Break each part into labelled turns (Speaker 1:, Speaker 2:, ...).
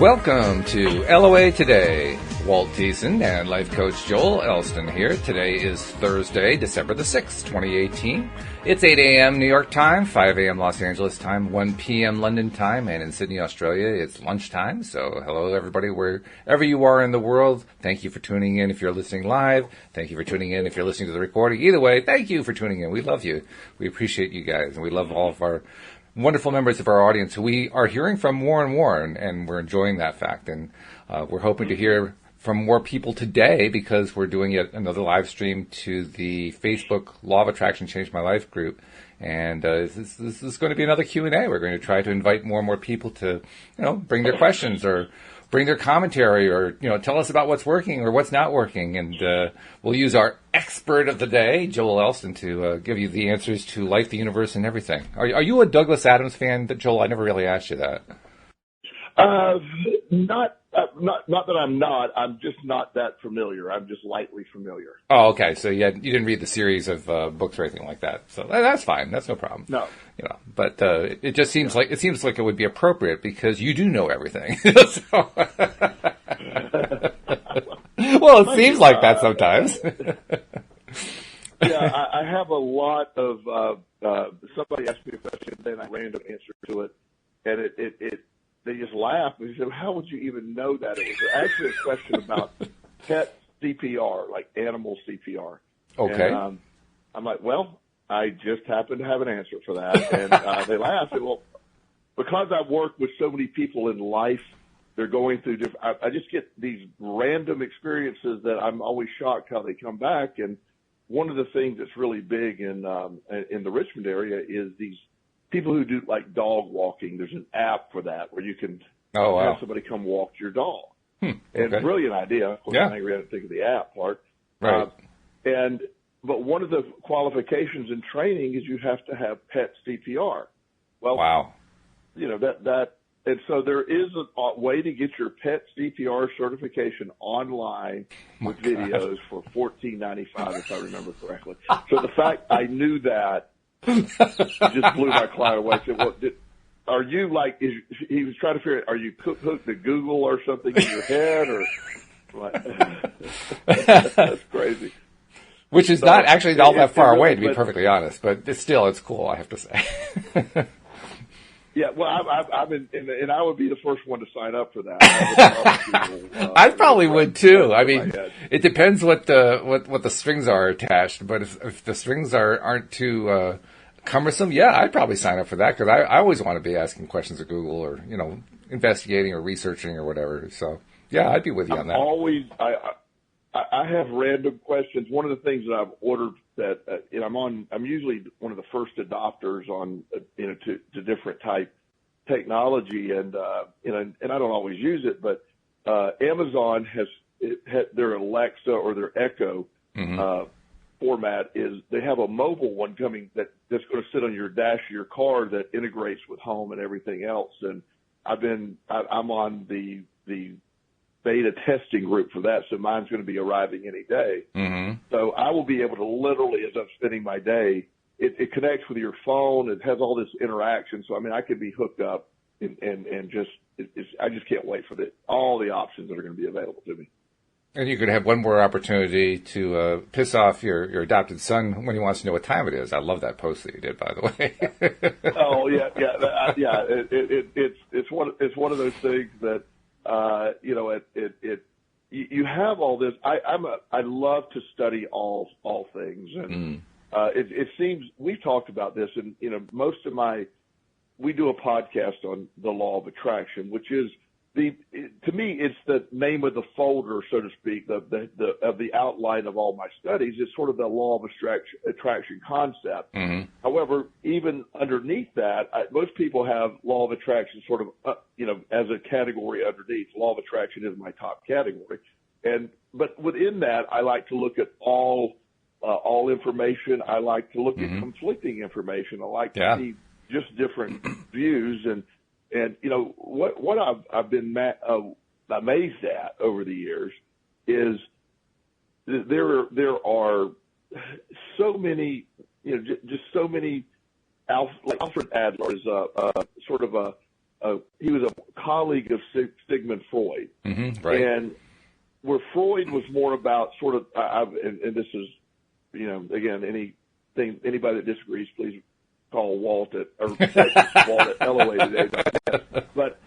Speaker 1: Welcome to LOA Today. Walt Thiessen and life coach Joel Elston here. Today is Thursday, December the 6th, 2018. It's 8 a.m. New York time, 5 a.m. Los Angeles time, 1 p.m. London time, and in Sydney, Australia, it's lunchtime. So hello, everybody, wherever you are in the world. Thank you for tuning in if you're listening live. Thank you for tuning in if you're listening to the recording. Either way, thank you for tuning in. We love you. We appreciate you guys, and we love all of our wonderful members of our audience who we are hearing from more and more, and we're enjoying that fact. And we're hoping to hear from more people today because we're doing yet another live stream to the Facebook Law of Attraction Changed My Life group. And this is going to be another Q&A. We're going to try to invite more and more people to, bring their questions or bring their commentary or, tell us about what's working or what's not working. And we'll use our expert of the day, Joel Elston, to give you the answers to life, the universe, and everything. Are you a Douglas Adams fan, Joel? I never really asked you that.
Speaker 2: Not that I'm not. I'm just not that familiar. I'm just lightly familiar.
Speaker 1: Oh, okay. So you didn't read the series of books or anything like that. So that's fine. That's no problem.
Speaker 2: No.
Speaker 1: But it just seems like it would be appropriate because you do know everything. Well, it seems like that sometimes.
Speaker 2: Yeah, I have a lot of. Somebody asked me a question, then I random answer to it, and it they just laughed. They said, "How would you even know that?" It was actually a question about pet CPR, like animal CPR.
Speaker 1: Okay.
Speaker 2: And, I'm like, well, I just happen to have an answer for that, and they laughed. And, well, because I've worked with so many people in life, they're going through different. I just get these random experiences that I'm always shocked how they come back. And one of the things that's really big in the Richmond area is these people who do like dog walking. There's an app for that where you can have somebody come walk your dog.
Speaker 1: Okay.
Speaker 2: And brilliant idea. Of course, I didn't think of the app part.
Speaker 1: Right.
Speaker 2: But one of the qualifications in training is you have to have pet CPR. Well,
Speaker 1: wow.
Speaker 2: And so there is a way to get your pet CPR certification online with videos for $14.95, if I remember correctly. So the fact I knew that just blew my client away. I said, well, are you like, he was trying to figure out, are you hooked to Google or something in your head? Or that's crazy.
Speaker 1: Which is not actually all that far away, to be perfectly honest. But it's cool, I have to say.
Speaker 2: Yeah, well, I've been, and I would be the first one to sign up for that.
Speaker 1: I probably would too. I mean, it depends what the strings are attached. But if the strings aren't too cumbersome, yeah, I'd probably sign up for that because I always want to be asking questions of Google or investigating or researching or whatever. So yeah, I'd be with you on that. I have random questions. One of the things that I've ordered that I'm usually one of the first adopters on to different type technology, and I don't always use it, but Amazon has their Alexa or their Echo format is they have a mobile one coming that's going to sit on your dash of your car that integrates with home and everything else, and I'm on the beta testing group for that, so mine's going to be arriving any day. Mm-hmm. So I will be able to literally, as I'm spending my day, it connects with your phone. It has all this interaction. So, I could be hooked up and I just can't wait for all the options that are going to be available to me. And you could have one more opportunity to piss off your adopted son when he wants to know what time it is. I love that post that you did, by the way.
Speaker 2: Oh, yeah. It's one of those things that, you have all this. I love to study all things, and it seems we've talked about this, and we do a podcast on the law of attraction, which is to me it's the name of the folder, so to speak, of the outline of all my studies. It's sort of the law of attraction concept. Mm-hmm. However, even underneath that, most people have law of attraction sort of as a category underneath. Law of attraction is my top category, but within that, I like to look at all information. I like to look at conflicting information. I like to see just different views, and what I've been amazed at over the years is there are so many, just so many. Like Alfred Adler is sort of he was a colleague of Sigmund Freud,
Speaker 1: right.
Speaker 2: and where Freud was more about sort of, and this is, again, anybody that disagrees, please call Walt at LOA. But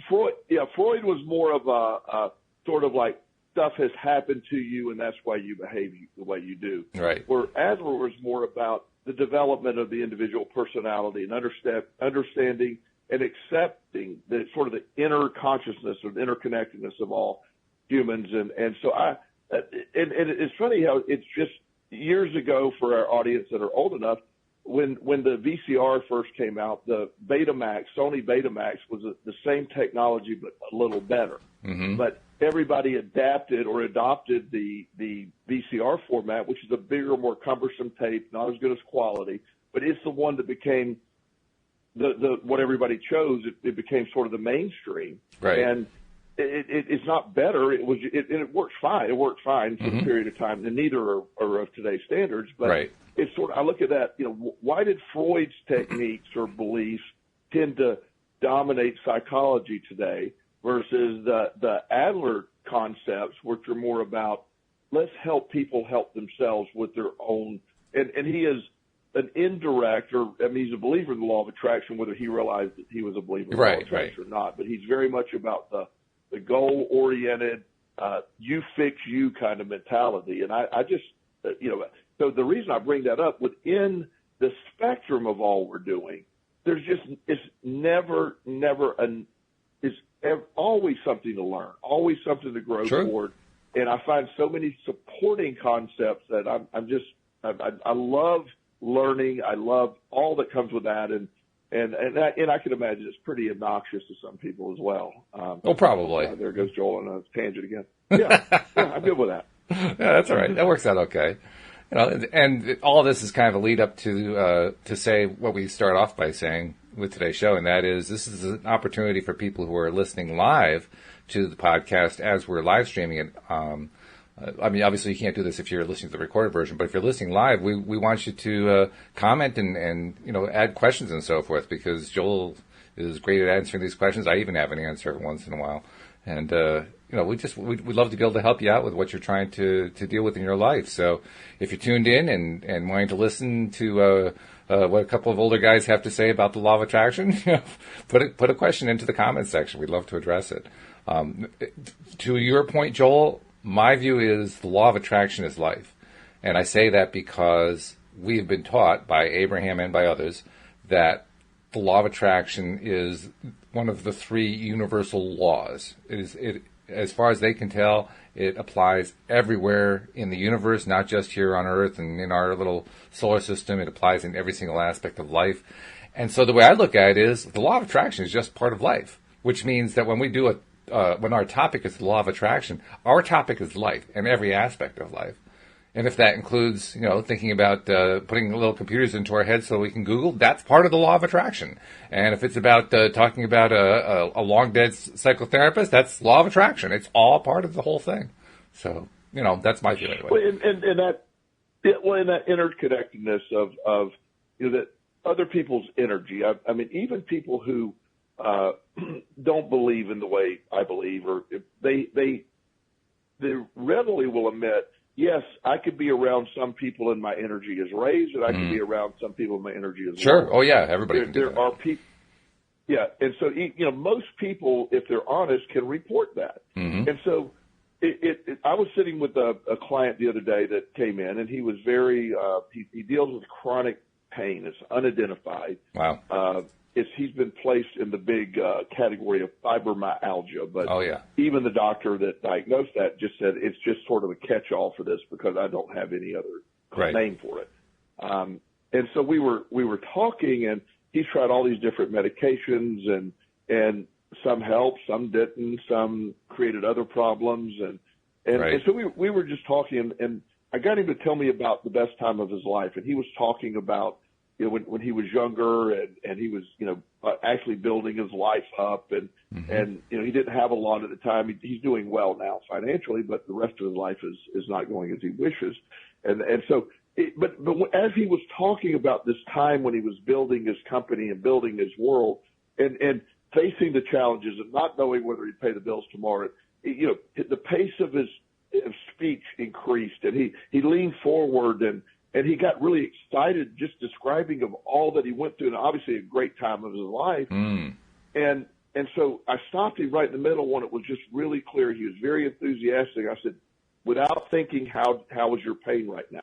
Speaker 2: Freud was more of a sort of like stuff has happened to you, and that's why you behave the way you do.
Speaker 1: Right.
Speaker 2: Where Adler was more about the development of the individual personality and understanding and accepting the sort of the inner consciousness or the interconnectedness of all humans. And so and it's funny how it's just years ago for our audience that are old enough, when the VCR first came out, the Betamax, Sony Betamax was the same technology but a little better. But everybody adapted or adopted the VCR format, which is a bigger, more cumbersome tape, not as good as quality, but it's the one that became the what everybody chose. It became sort of the mainstream.
Speaker 1: Right.
Speaker 2: And it's not better. It worked fine. It worked fine for a period of time, and neither are of today's standards. But
Speaker 1: right.
Speaker 2: It's sort of, I look at that, why did Freud's techniques or beliefs tend to dominate psychology today versus the Adler concepts, which are more about let's help people help themselves with their own, and he is an indirect, he's a believer in the law of attraction, whether he realized that he was a believer in the law of attraction or not, but he's very much about the goal-oriented, you fix you kind of mentality. And I just, so the reason I bring that up, within the spectrum of all we're doing, there's just, it's always something to learn, always something to grow toward. And I find so many supporting concepts that I love learning. I love all that comes with that. And I can imagine it's pretty obnoxious to some people as well.
Speaker 1: Probably.
Speaker 2: There goes Joel on a tangent again. Yeah, I'm good with that.
Speaker 1: Yeah, that's all right. That works out okay. And all of this is kind of a lead up to say what we start off by saying with today's show, and that is this is an opportunity for people who are listening live to the podcast as we're live streaming it. Obviously you can't do this if you're listening to the recorded version, but if you're listening live, we want you to comment and add questions and so forth, because Joel is great at answering these questions. I even have an answer once in a while. And, we'd love to be able to help you out with what you're trying to deal with in your life. So if you're tuned in and wanting to listen to what a couple of older guys have to say about the law of attraction, put a question into the comments section. We'd love to address it. To your point, Joel, my view is the law of attraction is life. And I say that because we have been taught by Abraham and by others that the law of attraction is one of the three universal laws. It as far as they can tell, it applies everywhere in the universe, not just here on Earth and in our little solar system. It applies in every single aspect of life. And so the way I look at it is the law of attraction is just part of life, which means that when we do when our topic is the law of attraction, our topic is life and every aspect of life. And if that includes, thinking about putting little computers into our heads so we can Google, that's part of the law of attraction. And if it's about talking about a long dead psychotherapist, that's law of attraction. It's all part of the whole thing. So, that's my view anyway.
Speaker 2: Well, and that interconnectedness of that other people's energy. I mean, even people who don't believe in the way I believe, or they readily will admit, yes, I could be around some people and my energy is raised, and I could be around some people and my energy is
Speaker 1: low.
Speaker 2: low.
Speaker 1: Oh, yeah, everybody can do that.
Speaker 2: There are people, yeah, and so, most people, if they're honest, can report that. Mm-hmm. And so I was sitting with a client the other day that came in, and he was very, he deals with chronic pain. It's unidentified.
Speaker 1: Wow.
Speaker 2: He's been placed in the big category of fibromyalgia, but
Speaker 1: oh, yeah.
Speaker 2: Even the doctor that diagnosed that just said it's just sort of a catch-all for this because I don't have any other name for it. And so we were talking, and he's tried all these different medications, and some helped, some didn't, some created other problems, and so we were just talking, and I got him to tell me about the best time of his life, and he was talking about when he was younger and he was, actually building his life up and he didn't have a lot at the time. He's doing well now financially, but the rest of his life is not going as he wishes. And so, but as he was talking about this time when he was building his company and building his world, and facing the challenges and not knowing whether he'd pay the bills tomorrow, the pace of his speech increased, and he leaned forward, and he got really excited just describing of all that he went through, and obviously a great time of his life. And so I stopped him right in the middle when it was just really clear. He was very enthusiastic. I said, without thinking, how is your pain right now?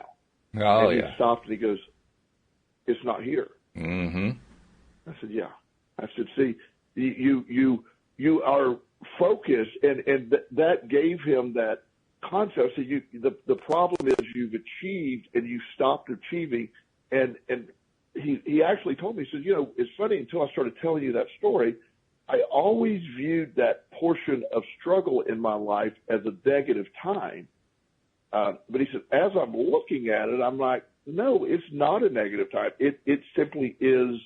Speaker 1: Oh,
Speaker 2: and
Speaker 1: he
Speaker 2: stopped and he goes, it's not here.
Speaker 1: Mm-hmm.
Speaker 2: I said, yeah. I said, see, you are focused, and that gave him that concept. So the problem is you've achieved and you stopped achieving. And he actually told me, he says, it's funny, until I started telling you that story, I always viewed that portion of struggle in my life as a negative time. But he said, as I'm looking at it, I'm like, no, it's not a negative time. It simply is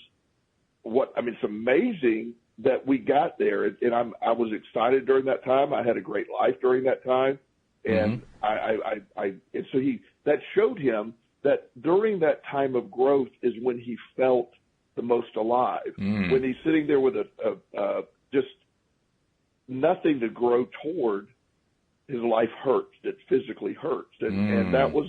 Speaker 2: it's amazing that we got there. And I was excited during that time. I had a great life during that time. And and so that showed him that during that time of growth is when he felt the most alive. When he's sitting there with just nothing to grow toward, his life hurts. It physically hurts. And that was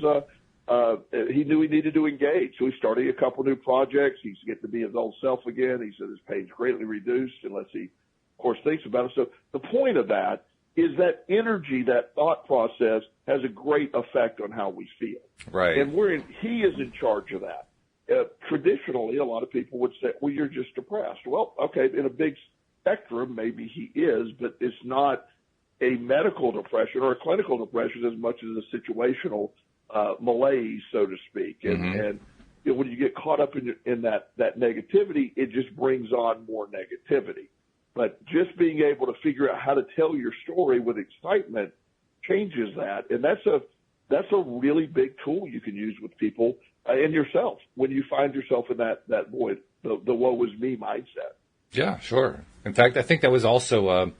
Speaker 2: he knew he needed to engage. So he started a couple new projects. He's getting to be his old self again. He said his pain's greatly reduced unless he, of course, thinks about it. So the point of that is that energy, that thought process has a great effect on how we feel.
Speaker 1: Right.
Speaker 2: And he is in charge of that. Traditionally, a lot of people would say, well, you're just depressed. Well, okay, in a big spectrum, maybe he is, but it's not a medical depression or a clinical depression as much as a situational malaise, so to speak. And when you get caught up in that negativity, it just brings on more negativity. But just being able to figure out how to tell your story with excitement changes that. And that's a really big tool you can use with people and yourself when you find yourself in that void, the woe is me mindset.
Speaker 1: Yeah, sure. In fact, I think that was also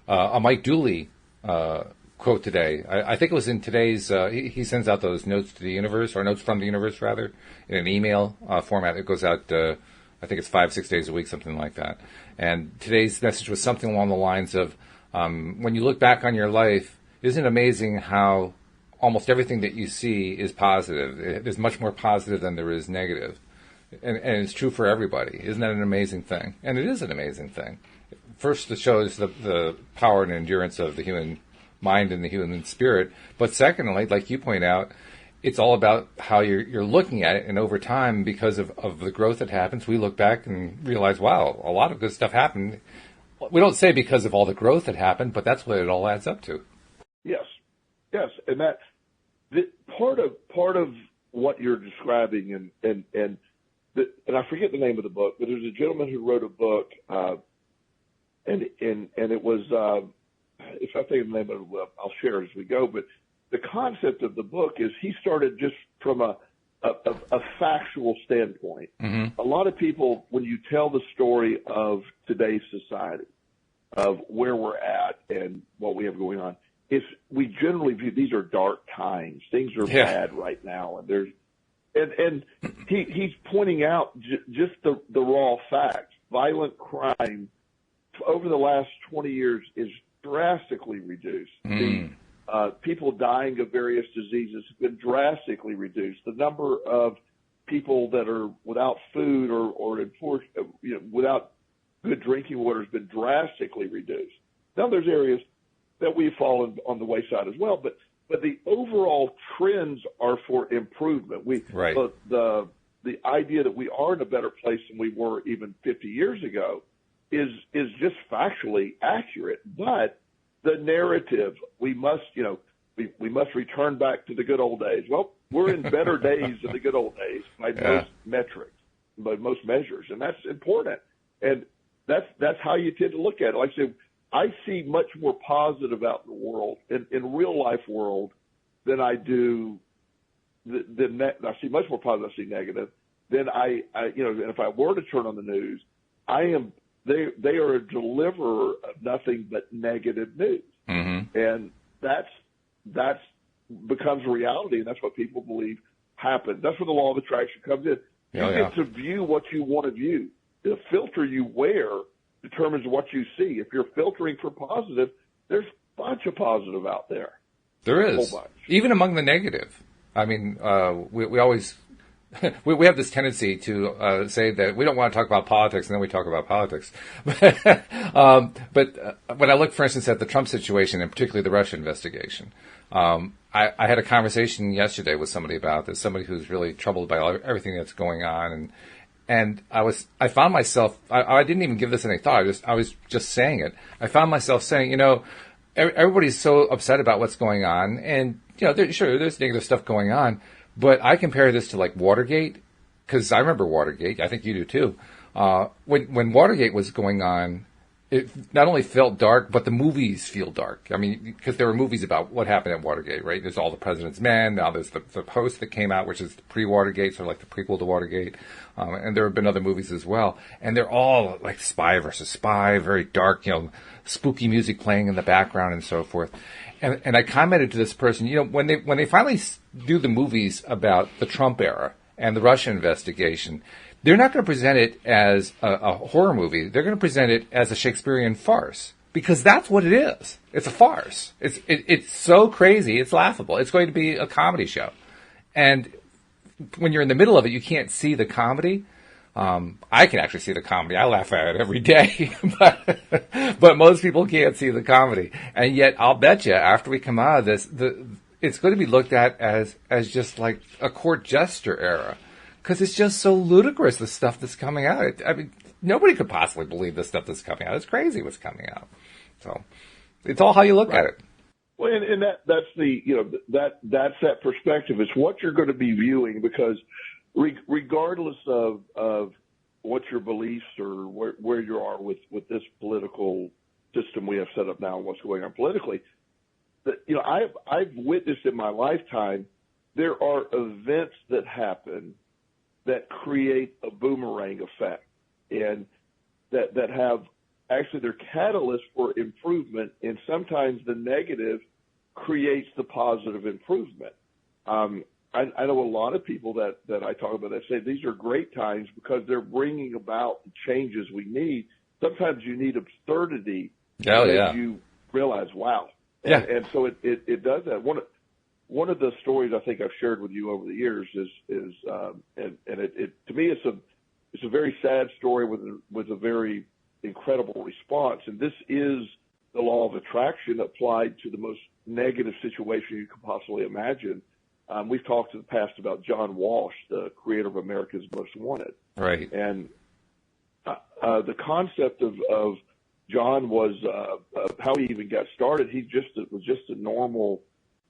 Speaker 1: a Mike Dooley quote today. I think it was in today's, he sends out those notes to the universe, or notes from the universe, rather, in an email format. It goes out, I think it's 5-6 days a week, something like that. And today's message was something along the lines of, when you look back on your life, isn't it amazing how almost everything that you see is positive? There's much more positive than there is negative. And it's true for everybody. Isn't that an amazing thing? And it is an amazing thing. First, it shows the power and endurance of the human mind and the human spirit. But secondly, like you point out, it's all about how you're looking at it. And over time, because of the growth that happens, we look back and realize, wow, a lot of good stuff happened. We don't say because of all the growth that happened, but that's what it all adds up to.
Speaker 2: Yes. And part of what you're describing, and I forget the name of the book, but there's a gentleman who wrote a book, and it was, if I think of the name of it, I'll share it as we go. But the concept of the book is he started just from a factual standpoint. A lot of people, when you tell the story of today's society, of where we're at and what we have going on, we generally view these are dark times. Things are bad right now, and he's pointing out just the raw facts. Violent crime over the last 20 years is drastically reduced. People dying of various diseases have been drastically reduced. The number of people that are without food or without good drinking water has been drastically reduced. Now there's areas that we've fallen on the wayside as well, but the overall trends are for improvement. The idea that we are in a better place than we were even 50 years ago is just factually accurate. But the narrative, we must return back to the good old days. Well, we're in better days than the good old days by most metrics, by most measures, and that's important. And that's how you tend to look at it. Like I said, I see much more positive out in the world, in real life world, than I do. I see much more positive. I see negative. Then and if I were to turn on the news, they are a deliverer of nothing but negative news, and that's becomes a reality, and that's what people believe happened. That's where the law of attraction comes in. You get to view what you want to view. The filter you wear determines what you see. If you're filtering for positive, there's a bunch of positive out there.
Speaker 1: There is. Even among the negative. I mean, we always... we have this tendency to say that we don't want to talk about politics, and then we talk about politics. But when I look, for instance, at the Trump situation, and particularly the Russia investigation, I had a conversation yesterday with somebody about this, somebody who's really troubled by everything that's going on, and I found myself, I didn't even give this any thought, I was just saying it. I found myself saying, everybody's so upset about what's going on, and, there's negative stuff going on, but I compare this to like Watergate, because I remember Watergate. I think you do too. When Watergate was going on, it not only felt dark, but the movies feel dark. I mean, because there were movies about what happened at Watergate, right? There's All the President's Men. Now there's the Post that came out, which is pre-Watergate, sort of like the prequel to Watergate. And there have been other movies as well. And they're all like spy versus spy, very dark, spooky music playing in the background and so forth. And I commented to this person, when they finally do the movies about the Trump era and the Russia investigation, they're not going to present it as a horror movie. They're going to present it as a Shakespearean farce, because that's what it is. It's a farce. It's so crazy, it's laughable. It's going to be a comedy show. And when you're in the middle of it, you can't see the comedy. I can actually see the comedy. I laugh at it every day, but most people can't see the comedy. And yet, I'll bet you, after we come out of this, it's going to be looked at as just like a court jester era, because it's just so ludicrous, the stuff that's coming out. I mean, nobody could possibly believe the stuff that's coming out. It's crazy what's coming out. So, it's all how you look at it.
Speaker 2: Well, and that's that perspective. It's what you're going to be viewing, because regardless of what your beliefs or where you are with this political system we have set up now and what's going on politically, I've witnessed in my lifetime, there are events that happen that create a boomerang effect, and that have actually they're catalysts for improvement, and sometimes the negative creates the positive improvement. I know a lot of people that I talk about that say these are great times because they're bringing about the changes we need. Sometimes you need absurdity to make you realize, wow.
Speaker 1: Yeah.
Speaker 2: And so it does that. One of the stories I think I've shared with you over the years is to me it's a very sad story with a very incredible response. And this is the law of attraction applied to the most negative situation you could possibly imagine. We've talked in the past about John Walsh, the creator of America's Most Wanted.
Speaker 1: Right.
Speaker 2: And the concept of John was how he even got started. He was just a normal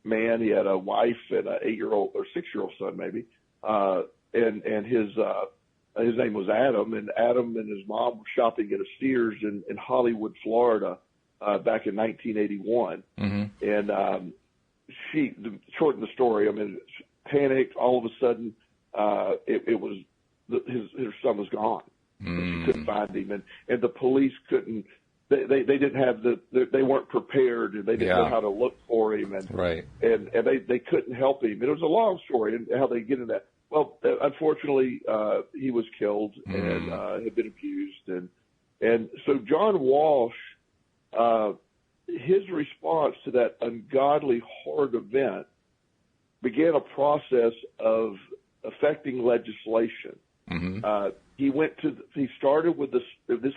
Speaker 2: man. He had a wife and an 8-year-old or 6-year-old son, maybe. And his name was Adam. And Adam and his mom were shopping at a Sears in Hollywood, Florida, back in 1981. Mm-hmm. And shorten the story, I mean, panicked. All of a sudden, his son was gone. And she couldn't find him, and the police couldn't. They didn't have they weren't prepared, and they didn't know how to look for him, and they couldn't help him. And it was a long story, and how they get in that. Well, unfortunately, he was killed and had been abused, and so John Walsh. His response to that ungodly, horrid event began a process of affecting legislation. Mm-hmm. He started with this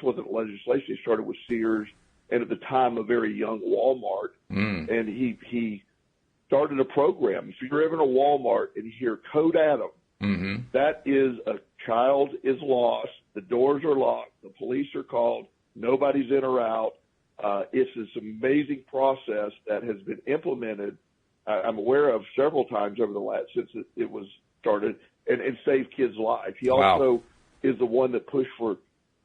Speaker 2: wasn't legislation. He started with Sears, and at the time, a very young Walmart. And he started a program. If you're ever in a Walmart and you hear Code Adam, that is a child is lost. The doors are locked. The police are called. Nobody's in or out. It's this amazing process that has been implemented. I'm aware of several times over the last since it was started, and saved kids' lives. He also is the one that pushed for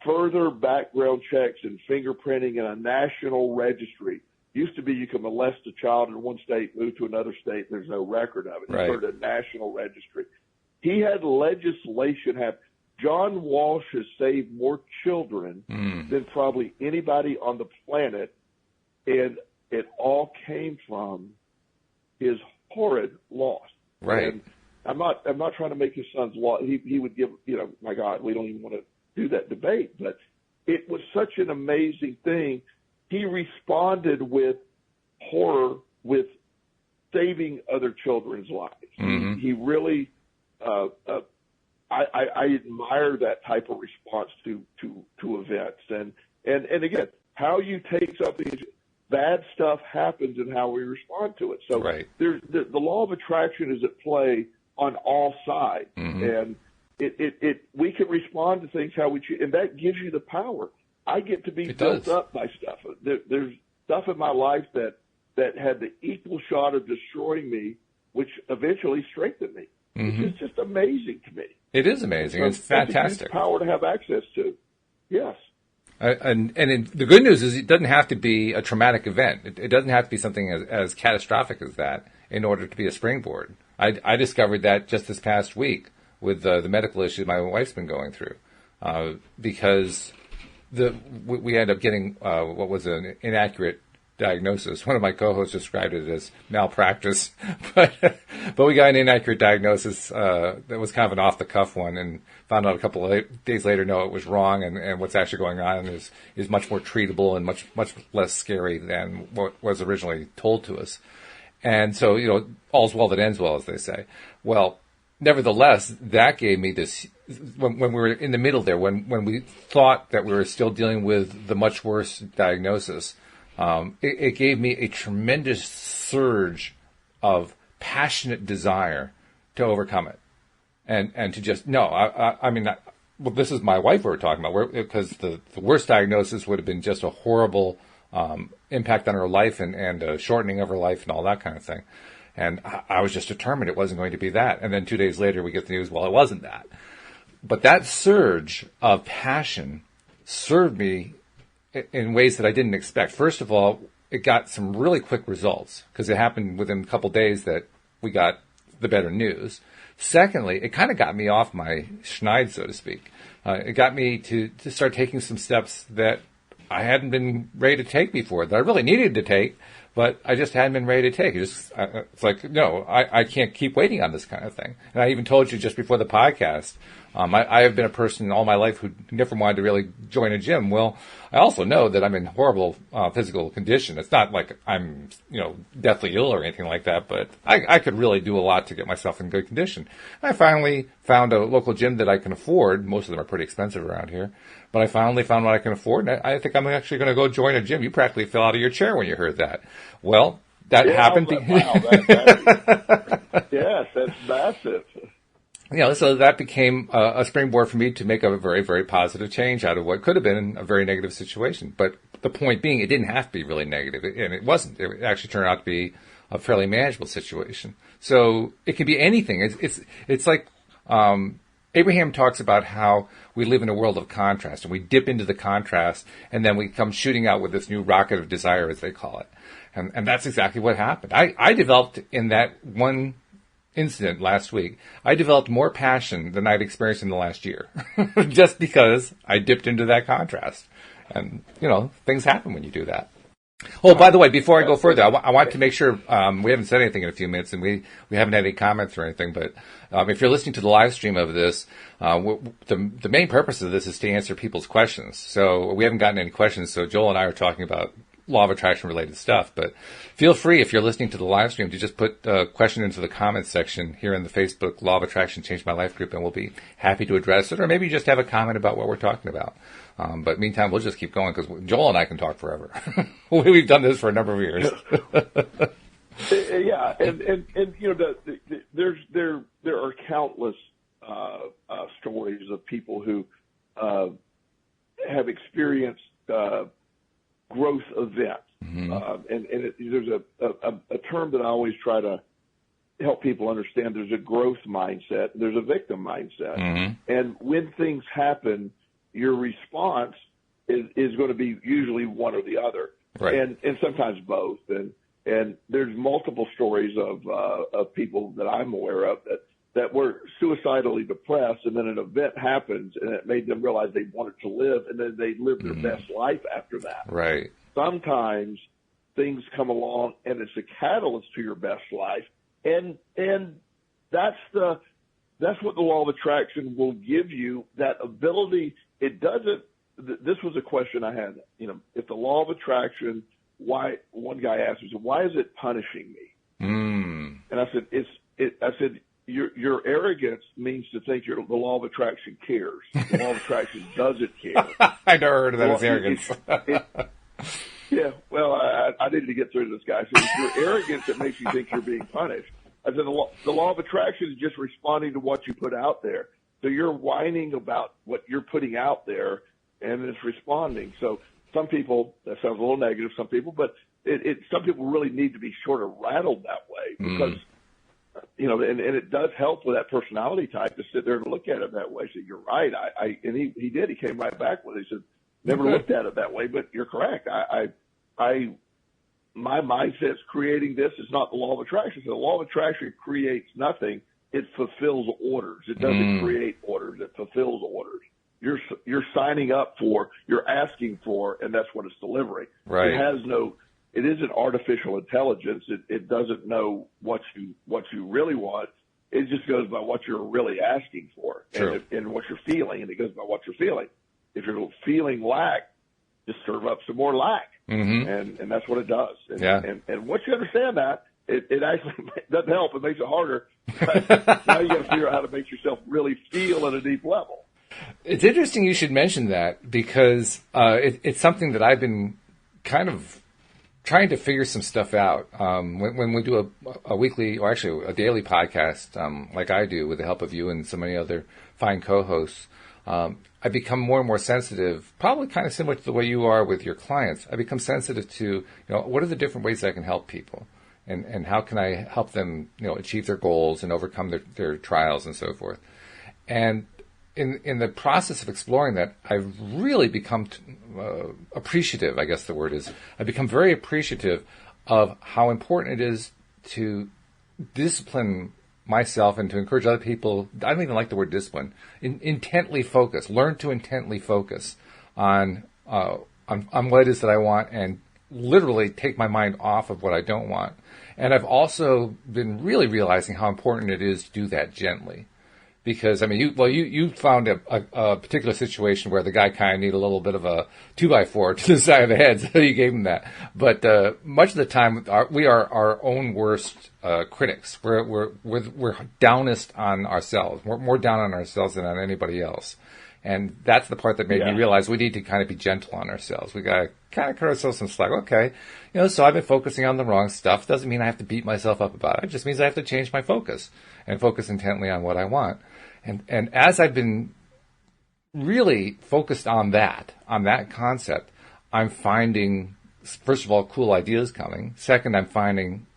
Speaker 2: further background checks and fingerprinting in a national registry. Used to be you can molest a child in one state, move to another state, there's no record of it. He started a national registry. He had legislation happen. John Walsh has saved more children than probably anybody on the planet, and it all came from his horrid loss.
Speaker 1: Right.
Speaker 2: And I'm not trying to make his son's loss. He would give, my God, we don't even want to do that debate, but it was such an amazing thing. He responded with horror, with saving other children's lives.
Speaker 1: Mm-hmm.
Speaker 2: He really, I admire that type of response to events. And again, how you take something, bad stuff happens and how we respond to it. So
Speaker 1: right.
Speaker 2: there's the law of attraction is at play on all sides.
Speaker 1: Mm-hmm.
Speaker 2: And we can respond to things how we choose, and that gives you the power. I get to be built up by stuff. There's stuff in my life that had the equal shot of destroying me, which eventually strengthened me.
Speaker 1: Mm-hmm.
Speaker 2: It's just amazing to me.
Speaker 1: It is amazing.
Speaker 2: So
Speaker 1: it's fantastic.
Speaker 2: It's a huge power to have access to. Yes.
Speaker 1: The good news is it doesn't have to be a traumatic event. It doesn't have to be something as catastrophic as that in order to be a springboard. I discovered that just this past week with the medical issues my wife's been going through, because we ended up getting what was an inaccurate diagnosis. One of my co-hosts described it as malpractice, but we got an inaccurate diagnosis that was kind of an off-the-cuff one, and found out a couple of days later, no, it was wrong, and what's actually going on is much more treatable and much less scary than what was originally told to us. And so, all's well that ends well, as they say. Well, nevertheless, that gave me this, when we were in the middle there, when we thought that we were still dealing with the much worse diagnosis, it gave me a tremendous surge of passionate desire to overcome it. And to just, well, this is my wife we were talking about, because the worst diagnosis would have been just a horrible impact on her life and a shortening of her life and all that kind of thing. And I was just determined it wasn't going to be that. And then 2 days later, we get the news, well, it wasn't that. But that surge of passion served me in ways that I didn't expect. First of all, it got some really quick results, because it happened within a couple days that we got the better news. Secondly, it kind of got me off my schneid, so to speak. It got me to start taking some steps that I hadn't been ready to take before, that I really needed to take, but I just hadn't been ready to take. It's like, no, I can't keep waiting on this kind of thing. And I even told you just before the podcast, I have been a person all my life who never wanted to really join a gym. Well, I also know that I'm in horrible physical condition. It's not like I'm, deathly ill or anything like that, but I could really do a lot to get myself in good condition. I finally found a local gym that I can afford. Most of them are pretty expensive around here, but I finally found what I can afford, and I think I'm actually going to go join a gym. You practically fell out of your chair when you heard that. Well, that happened.
Speaker 2: Yes, that's massive.
Speaker 1: So that became a springboard for me to make a very, very positive change out of what could have been a very negative situation. But the point being, it didn't have to be really negative, and it wasn't. It actually turned out to be a fairly manageable situation. So it can be anything. It's like Abraham talks about how we live in a world of contrast, and we dip into the contrast, and then we come shooting out with this new rocket of desire, as they call it. And that's exactly what happened. I developed in that one incident last week, I developed more passion than I'd experienced in the last year, just because I dipped into that contrast. And, things happen when you do that. Oh, by the way, before I go further, I want to make sure, we haven't said anything in a few minutes, and we haven't had any comments or anything, but if you're listening to the live stream of this, the main purpose of this is to answer people's questions. So we haven't gotten any questions, so Joel and I are talking about law of attraction related stuff, but feel free, if you're listening to the live stream, to just put a question into the comments section here in the Facebook Law of Attraction Changed My Life group, and we'll be happy to address it, or maybe just have a comment about what we're talking about. But meantime, we'll just keep going, because Joel and I can talk forever. We've done this for a number of years.
Speaker 2: Yeah, and there are countless stories of people who have experienced growth events. Mm-hmm. There's a term that I always try to help people understand. There's a growth mindset. There's a victim mindset. Mm-hmm. And when things happen, your response is going to be usually one or the other. Right. And sometimes both. And there's multiple stories of people that I'm aware of that were suicidally depressed, and then an event happens and it made them realize they wanted to live, and then they lived their best life after that.
Speaker 1: Right.
Speaker 2: Sometimes things come along and it's a catalyst to your best life, and that's what the law of attraction will give you, that ability. It doesn't this was a question I had. If the law of attraction, why? One guy asked me, so why is it punishing me? And I said, I said, your arrogance means to think the law of attraction cares. The law of attraction doesn't care.
Speaker 1: I never heard of that as arrogance.
Speaker 2: Yeah, well, I needed to get through to this guy. So it's your arrogance that makes you think you're being punished. I said the law of attraction is just responding to what you put out there. So you're whining about what you're putting out there, and it's responding. So some people, that sounds a little negative, some people, but some people really need to be sort of rattled that way because, and it does help with that personality type to sit there and look at it that way. So you're right. And he did. He came right back with it. He said, never looked at it that way, but you're correct. My mindset's creating this. It's not the law of attraction. So the law of attraction creates nothing. It fulfills orders. It doesn't create orders. It fulfills orders. You're signing up for, you're asking for, and that's what it's delivering.
Speaker 1: Right.
Speaker 2: It isn't artificial intelligence. It doesn't know what you really want. It just goes by what you're really asking for and what you're feeling, and it goes by what you're feeling. If you're feeling lack, just serve up some more lack. And that's what it does. And once you understand that, it actually doesn't help. It makes it harder. Now you got to figure out how to make yourself really feel at a deep level.
Speaker 1: It's interesting you should mention that because it's something that I've been kind of trying to figure some stuff out. When we do a weekly, or actually a daily podcast, like I do with the help of you and so many other fine co-hosts, I become more and more sensitive, probably kind of similar to the way you are with your clients. I become sensitive to, what are the different ways I can help people, and how can I help them, achieve their goals and overcome their trials and so forth. And in the process of exploring that, I've really become appreciative, I guess the word is. I've become very appreciative of how important it is to discipline myself and to encourage other people. I don't even like the word discipline. Intently focus. Learn to intently focus on what it is that I want, and literally take my mind off of what I don't want. And I've also been really realizing how important it is to do that gently. Because, you found a particular situation where the guy kind of needed a little bit of a 2x4 to the side of the head, so you gave him that. But much of the time, we are our own worst critics. We're downest on ourselves. We're more down on ourselves than on anybody else. And that's the part that made me realize we need to kind of be gentle on ourselves. We got to kind of cut ourselves some slack. Okay, so I've been focusing on the wrong stuff. Doesn't mean I have to beat myself up about it. It just means I have to change my focus and focus intently on what I want. And as I've been really focused on that concept, I'm finding, first of all, cool ideas coming. Second, I'm finding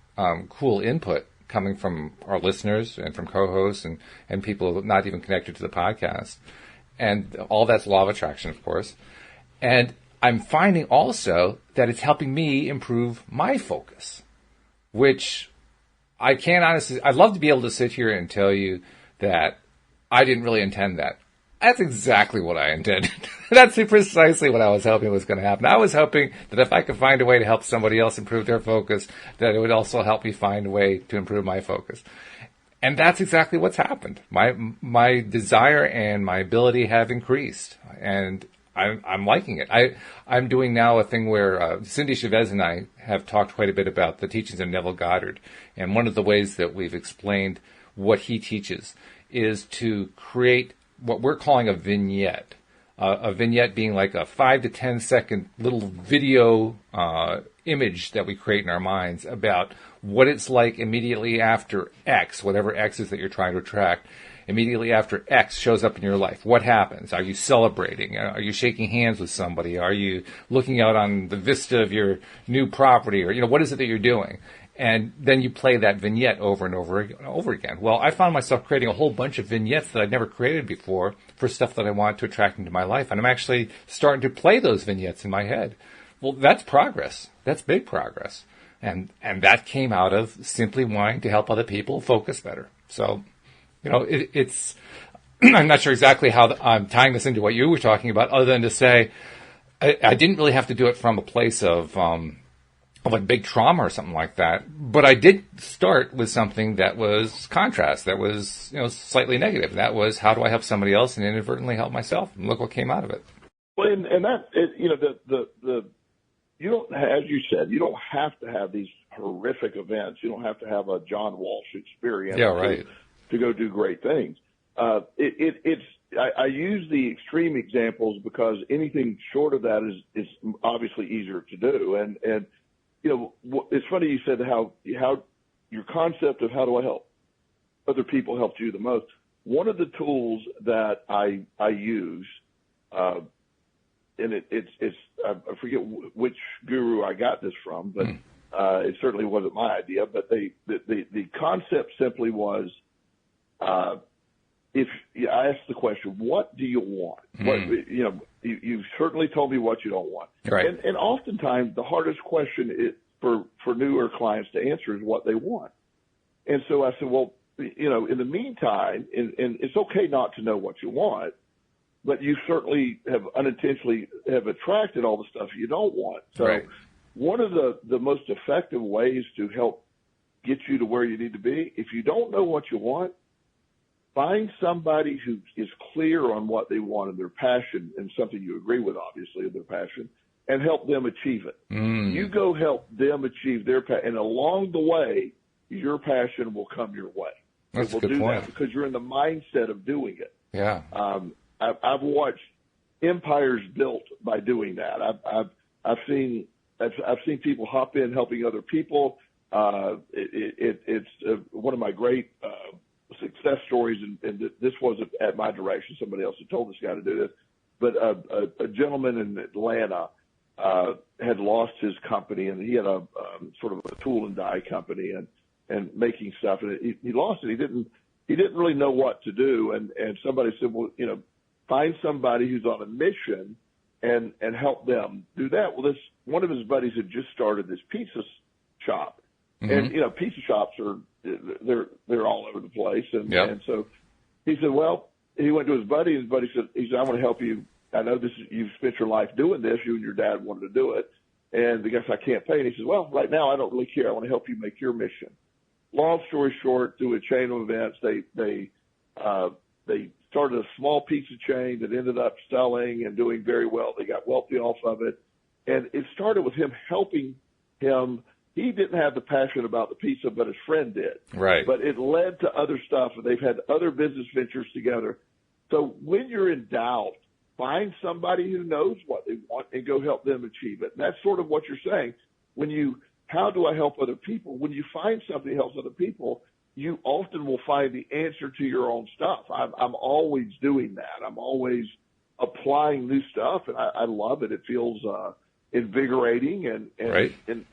Speaker 1: cool input coming from our listeners and from co-hosts and people not even connected to the podcast. And all that's law of attraction, of course. And I'm finding also that it's helping me improve my focus, which I can't honestly, I'd love to be able to sit here and tell you that I didn't really intend that. That's exactly what I intended. That's precisely what I was hoping was going to happen. I was hoping that if I could find a way to help somebody else improve their focus, that it would also help me find a way to improve my focus. And that's exactly what's happened. My desire and my ability have increased, and I'm liking it. I'm doing now a thing where Cindy Chavez and I have talked quite a bit about the teachings of Neville Goddard, and one of the ways that we've explained what he teaches is to create what we're calling a vignette. A vignette being like a 5 to 10 second little video image that we create in our minds about what it's like immediately after X, whatever X is that you're trying to attract. Immediately after X shows up in your life, what happens? Are you celebrating? Are you shaking hands with somebody? Are you looking out on the vista of your new property? Or, what is it that you're doing? And then you play that vignette over and over again. Well, I found myself creating a whole bunch of vignettes that I'd never created before for stuff that I wanted to attract into my life. And I'm actually starting to play those vignettes in my head. Well, that's progress. That's big progress. And that came out of simply wanting to help other people focus better. So, it's, I'm not sure exactly how I'm tying this into what you were talking about, other than to say, I didn't really have to do it from a place of like big trauma or something like that. But I did start with something that was contrast, that was, slightly negative. That was, how do I help somebody else and inadvertently help myself? And look what came out of it.
Speaker 2: Well, and that, the you don't, as you said, you don't have to have these horrific events. You don't have to have a John Walsh experience.
Speaker 1: Yeah, right.
Speaker 2: To go do great things. I use the extreme examples because anything short of that is obviously easier to do. And it's funny you said how your concept of how do I help other people helped you the most. One of the tools that I use, and I forget which guru I got this from, but it certainly wasn't my idea. But the concept simply was, if I asked the question, what do you want? What, you've certainly told me what you don't want.
Speaker 1: Right.
Speaker 2: And oftentimes the hardest question for newer clients to answer is what they want. And so I said, well, in the meantime, and it's okay not to know what you want, but you certainly have unintentionally have attracted all the stuff you don't want. So
Speaker 1: right.
Speaker 2: One of the most effective ways to help get you to where you need to be, if you don't know what you want, find somebody who is clear on what they want and their passion, and something you agree with, obviously, their passion, and help them achieve it. You go help them achieve their passion, and along the way, your passion will come your way.
Speaker 1: That's a good point.
Speaker 2: That because you're in the mindset of doing it.
Speaker 1: Yeah.
Speaker 2: I've watched empires built by doing that. I've seen people hop in helping other people. It's one of my great success stories, and this wasn't at my direction. Somebody else had told this guy to do this. But a gentleman in Atlanta had lost his company, and he had a sort of a tool and die company and making stuff, and he lost it. He didn't really know what to do, and somebody said, well, find somebody who's on a mission and help them do that. Well, one of his buddies had just started this pizza shop. And, pizza shops they're all over the place. And so he said, well, he went to his buddy, and his buddy said, I want to help you. I know you've spent your life doing this. You and your dad wanted to do it. And the guy said, I can't pay. And he says, well, right now I don't really care. I want to help you make your mission. Long story short, through a chain of events, they started a small pizza chain that ended up selling and doing very well. They got wealthy off of it. And it started with him helping him. He didn't have the passion about the pizza, but his friend did.
Speaker 1: Right.
Speaker 2: But it led to other stuff, and they've had other business ventures together. So when you're in doubt, find somebody who knows what they want and go help them achieve it. And that's sort of what you're saying. How do I help other people? When you find something that helps other people, you often will find the answer to your own stuff. I'm always doing that. I'm always applying new stuff, and I love it. It feels invigorating, and
Speaker 1: right.
Speaker 2: and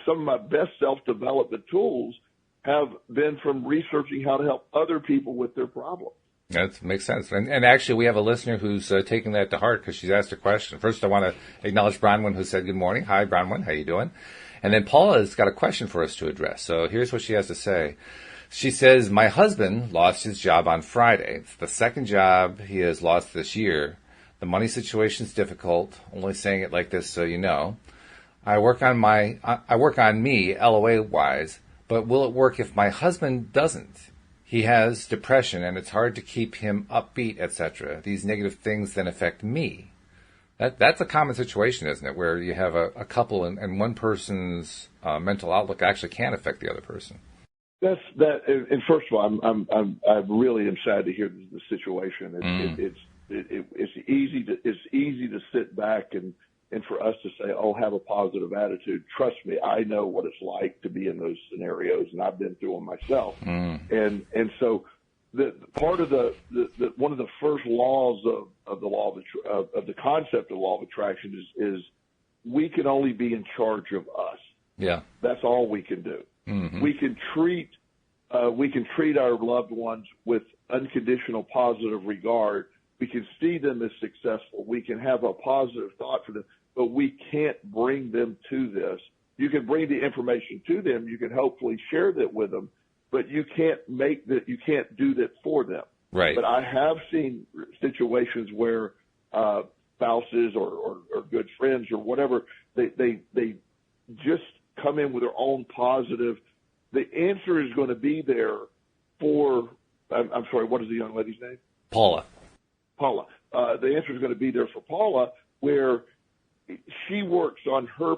Speaker 2: some of my best self-development tools have been from researching how to help other people with their problems.
Speaker 1: That makes sense. And actually, we have a listener who's taking that to heart because she's asked a question. First, I want to acknowledge Bronwyn, who said good morning. Hi, Bronwyn. How you doing? And then Paula's got a question for us to address. So here's what she has to say. She says, my husband lost his job on Friday. It's the second job he has lost this year. The money situation is difficult. Only saying it like this so you know. I work on me, LOA-wise, but will it work if my husband doesn't? He has depression, and it's hard to keep him upbeat, etc. These negative things then affect me. That's a common situation, isn't it, where you have a couple and one person's mental outlook actually can affect the other person.
Speaker 2: That's that. And first of all, I really am sad to hear the situation. It's easy to sit back and for us to say, oh, have a positive attitude. Trust me, I know what it's like to be in those scenarios, and I've been through them myself. And so the part of the one of the first laws of the law of the concept of the law of attraction is we can only be in charge of us.
Speaker 1: Yeah,
Speaker 2: that's all we can do.
Speaker 1: Mm-hmm.
Speaker 2: We can treat our loved ones with unconditional positive regard. We can see them as successful. We can have a positive thought for them, but we can't bring them to this. You can bring the information to them. You can hopefully share that with them, but you can't you can't do that for them.
Speaker 1: Right.
Speaker 2: But I have seen situations where spouses or good friends or whatever, they just come in with their own positive. The answer is going to be there for, I'm sorry, what is the young lady's name?
Speaker 1: Paula.
Speaker 2: the answer is going to be there for Paula, where she works on her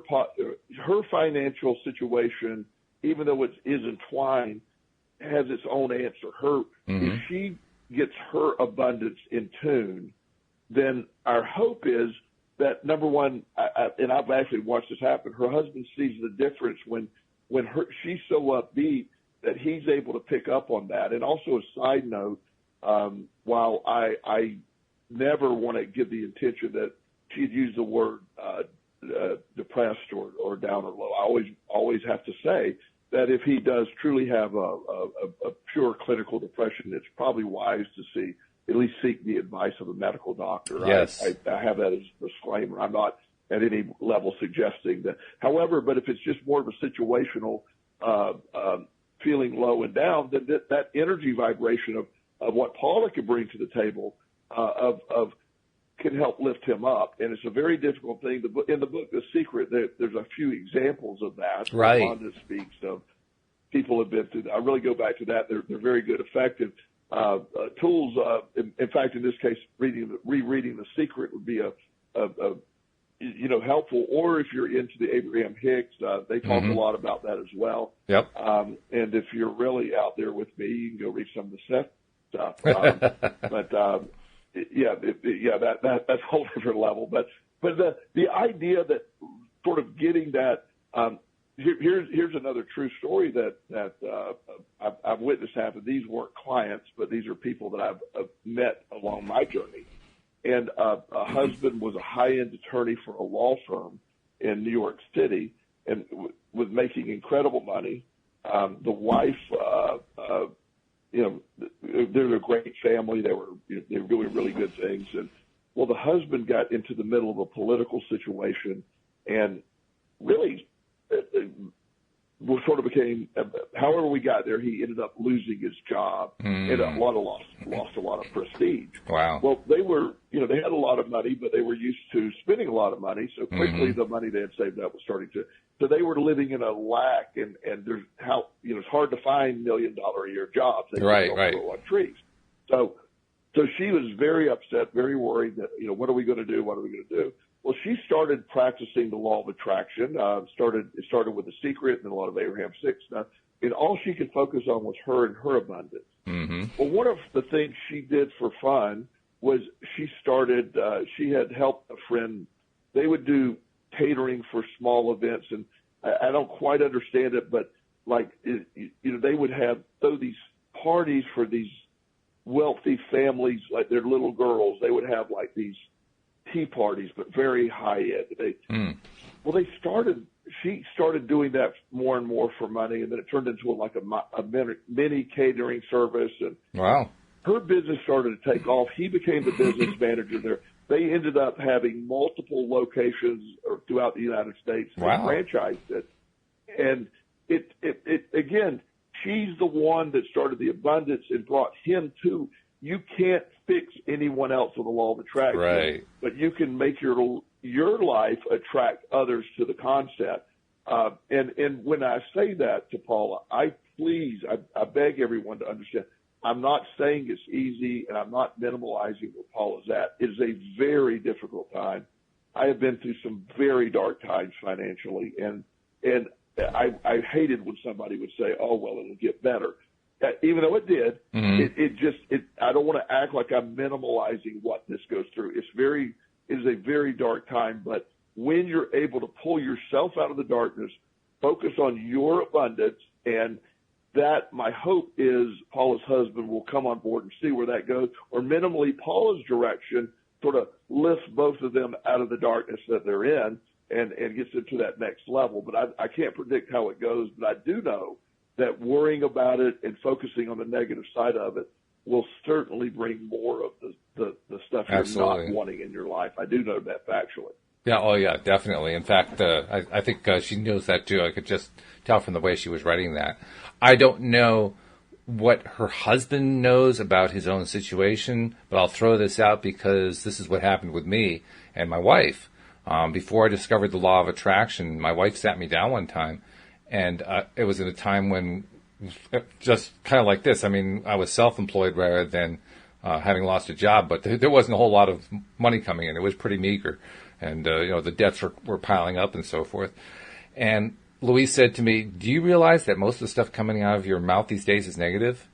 Speaker 2: financial situation, even though it is entwined, has its own answer. If she gets her abundance in tune, then our hope is that, number one, and I've actually watched this happen, her husband sees the difference when she's so upbeat that he's able to pick up on that. And also a side note, while I never want to give the intention that she'd use the word depressed or down or low, I always have to say that if he does truly have a pure clinical depression, it's probably wise to at least seek the advice of a medical doctor.
Speaker 1: Yes.
Speaker 2: I have that as a disclaimer. I'm not at any level suggesting that. However, but if it's just more of a situational feeling low and down, then that energy vibration of what Paula can bring to the table can help lift him up. And it's a very difficult thing. In the book, The Secret, there's a few examples of that.
Speaker 1: Right.
Speaker 2: Rhonda speaks of people have been through that. I really go back to that. They're very good, effective tools. In fact, in this case, rereading The Secret would be a helpful. Or if you're into the Abraham Hicks, they talk a lot about that as well.
Speaker 1: Yep.
Speaker 2: And if you're really out there with me, you can go read some of the stuff. But that's a whole different level. But the idea that sort of getting that. Here's another true story that I've witnessed happen. These weren't clients, but these are people that I've met along my journey. And a husband was a high-end attorney for a law firm in New York City and was making incredible money. The wife, they're a great family. They were doing really good things. And well, the husband got into the middle of a political situation and really sort of became, however we got there, he ended up losing his job and lost a lot of prestige.
Speaker 1: Wow.
Speaker 2: Well, they were, they had a lot of money, but they were used to spending a lot of money. So quickly the money they had saved up was starting to, so they were living in a lack and there's it's hard to find $1 million a year jobs. They
Speaker 1: right.
Speaker 2: grow on trees. So she was very upset, very worried that, what are we going to do? What are we going to do? Well, she started practicing the law of attraction. It started with The Secret and a lot of Abraham Hicks stuff. And all she could focus on was her and her abundance. Well, one of the things she did for fun was she had helped a friend. They would do catering for small events. And I don't quite understand it, but they would throw these parties for these wealthy families, like their little girls. They would have these tea parties, but very high end. She started doing that more and more for money, and then it turned into a mini catering service. And
Speaker 1: wow,
Speaker 2: her business started to take off. He became the business manager there. They ended up having multiple locations throughout the United States. They franchised it, and it again, she's the one that started the abundance and brought him to. You can't fix anyone else with the law of attraction,
Speaker 1: right?
Speaker 2: But you can make your life attract others to the concept. And when I say that to Paula, I beg everyone to understand. I'm not saying it's easy, and I'm not minimalizing where Paula's at. It is a very difficult time. I have been through some very dark times financially, and I hated when somebody would say, "Oh, well, it'll get better." Even though it did, I don't want to act like I'm minimalizing what this goes through. It is a very dark time, but when you're able to pull yourself out of the darkness, focus on your abundance, and that, my hope is Paula's husband will come on board and see where that goes, or minimally Paula's direction sort of lifts both of them out of the darkness that they're in and gets them to that next level. But I can't predict how it goes, but I do know that worrying about it and focusing on the negative side of it will certainly bring more of the stuff you're not wanting in your life. I do know that factually.
Speaker 1: Yeah, oh yeah, definitely. In fact, I think she knows that too. I could just tell from the way she was writing that. I don't know what her husband knows about his own situation, but I'll throw this out because this is what happened with me and my wife. Before I discovered the law of attraction, my wife sat me down one time, and it was at a time when, just kind of like this, I mean, I was self-employed rather than having lost a job, but there wasn't a whole lot of money coming in. It was pretty meager. And, the debts were piling up and so forth. And Louise said to me, do you realize that most of the stuff coming out of your mouth these days is negative?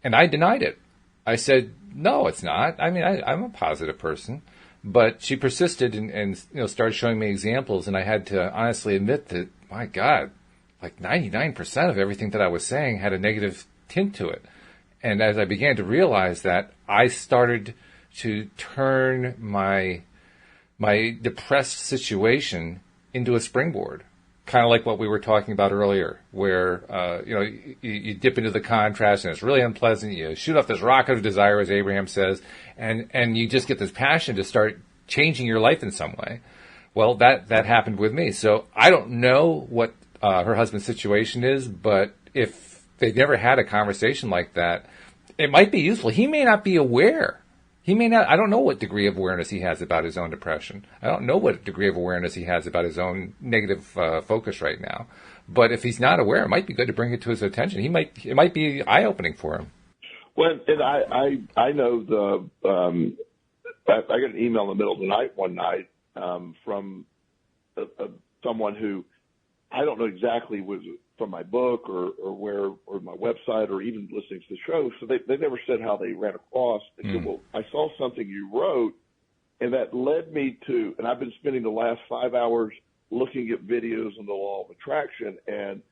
Speaker 1: And I denied it. I said, no, it's not. I mean, I'm a positive person. But she persisted and started showing me examples. And I had to honestly admit that, my God, like 99% of everything that I was saying had a negative tint to it. And as I began to realize that, I started to turn my depressed situation into a springboard. Kind of like what we were talking about earlier, where, you dip into the contrast and it's really unpleasant. You shoot off this rocket of desire, as Abraham says, and you just get this passion to start changing your life in some way. Well, that happened with me. So I don't know what her husband's situation is, but if they've never had a conversation like that, it might be useful. He may not be aware. He may not, I don't know what degree of awareness he has about his own depression. I don't know what degree of awareness he has about his own negative focus right now. But if he's not aware, it might be good to bring it to his attention. It might be eye-opening for him.
Speaker 2: Well, and I know I got an email in the middle of the night one night from someone who I don't know exactly was from my book or my website or even listening to the show. So they never said how they ran across. They said, well, I saw something you wrote, and that led me to, and I've been spending the last 5 hours looking at videos on the law of attraction. And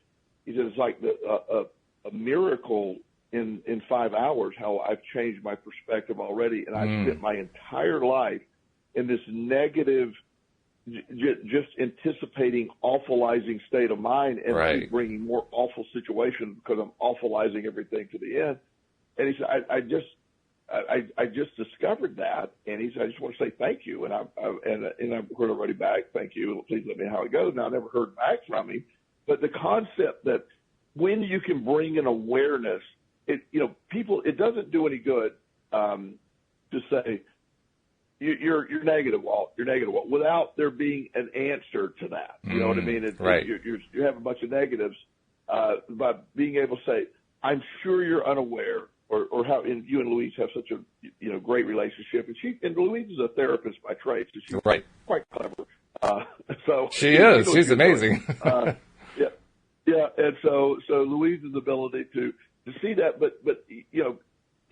Speaker 2: he said, it's like a miracle in 5 hours how I've changed my perspective already. And I've spent my entire life in this negative, just anticipating awfulizing state of mind and keep bringing more awful situations because I'm awfulizing everything to the end. And he said, I just discovered that. And he said, I just want to say thank you. And I've heard already back. Thank you. Please let me know how it goes. Now I never heard back from him, but the concept that when you can bring an awareness, it doesn't do any good, to say, you're negative, Walt. You're negative, Walt, without there being an answer to that. You know what I mean? You have a bunch of negatives, by being able to say, "I'm sure you're unaware," or how. And you and Louise have such a great relationship, and Louise is a therapist by trade, so she's quite clever. So
Speaker 1: she is. She's amazing.
Speaker 2: Yeah, and so Louise's ability to see that, but